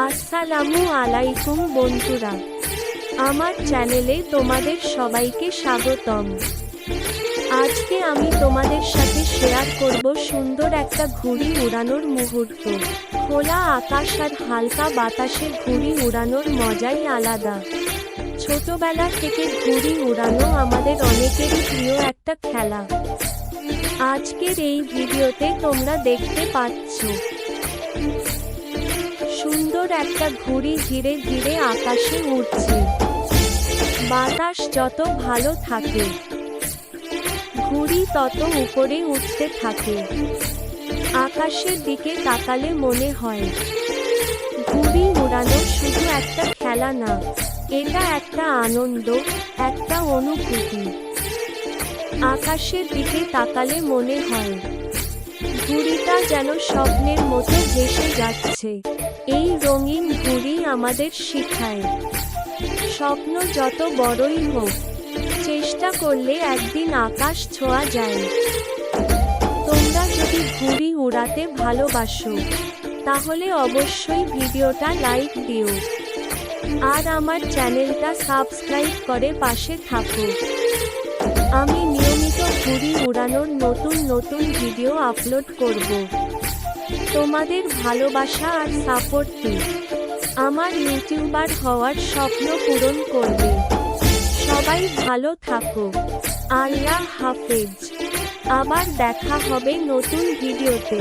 আসসালামু আলাইকুম বন্ধুরা, আমার চ্যানেলে তোমাদের সবাইকে স্বাগতম। আজকে আমি তোমাদের সাথে শেয়ার করব সুন্দর একটা ঘুড়ি উড়ানোর মুহূর্ত। খোলা আকাশ আর হালকা বাতাসে ঘুড়ি উড়ানোর মজাই আলাদা। ছোটবেলা থেকে ঘুড়ি উড়ানো আমাদের অনেকেরই প্রিয় একটা খেলা। আজকের এই ভিডিওতে তোমরা দেখতে পাচ্ছ সুন্দর একটা ঘুড়ি ধীরে ধীরে আকাশে উড়ছে। বাতাস যত ভালো থাকে, ঘুড়ি তত উপরে উঠতে থাকে। আকাশের দিকে তাকালে মনে হয় ঘুড়ি উড়ানো শুধু একটা খেলা না, এটা একটা আনন্দ, একটা অনুভূতি। আকাশের দিকে তাকালে মনে হয় ঘুড়িটা যেন স্বপ্নের মতো ভেসে যাচ্ছে। এই রঙিন ঘুড়ি আমাদের শেখায়, স্বপ্ন যত বড়ই হোক, চেষ্টা করলে একদিন আকাশ ছোঁয়া যায়। তোমরা যদি ঘুড়ি উড়াতে ভালোবাসো, তাহলে অবশ্যই ভিডিওটা লাইক দিও আর আমার চ্যানেলটা সাবস্ক্রাইব করে পাশে থাকো। আমি নিয়মিত ঘুড়ি উড়ানোর নতুন নতুন ভিডিও আপলোড করব। তোমাদের ভালোবাসা আর সাপোর্টে আমার ইউটিউবার হওয়ার স্বপ্ন পূরণ করবে। সবাই ভালো থাকো, আল্লাহ হাফেজ। আবার দেখা হবে নতুন ভিডিওতে।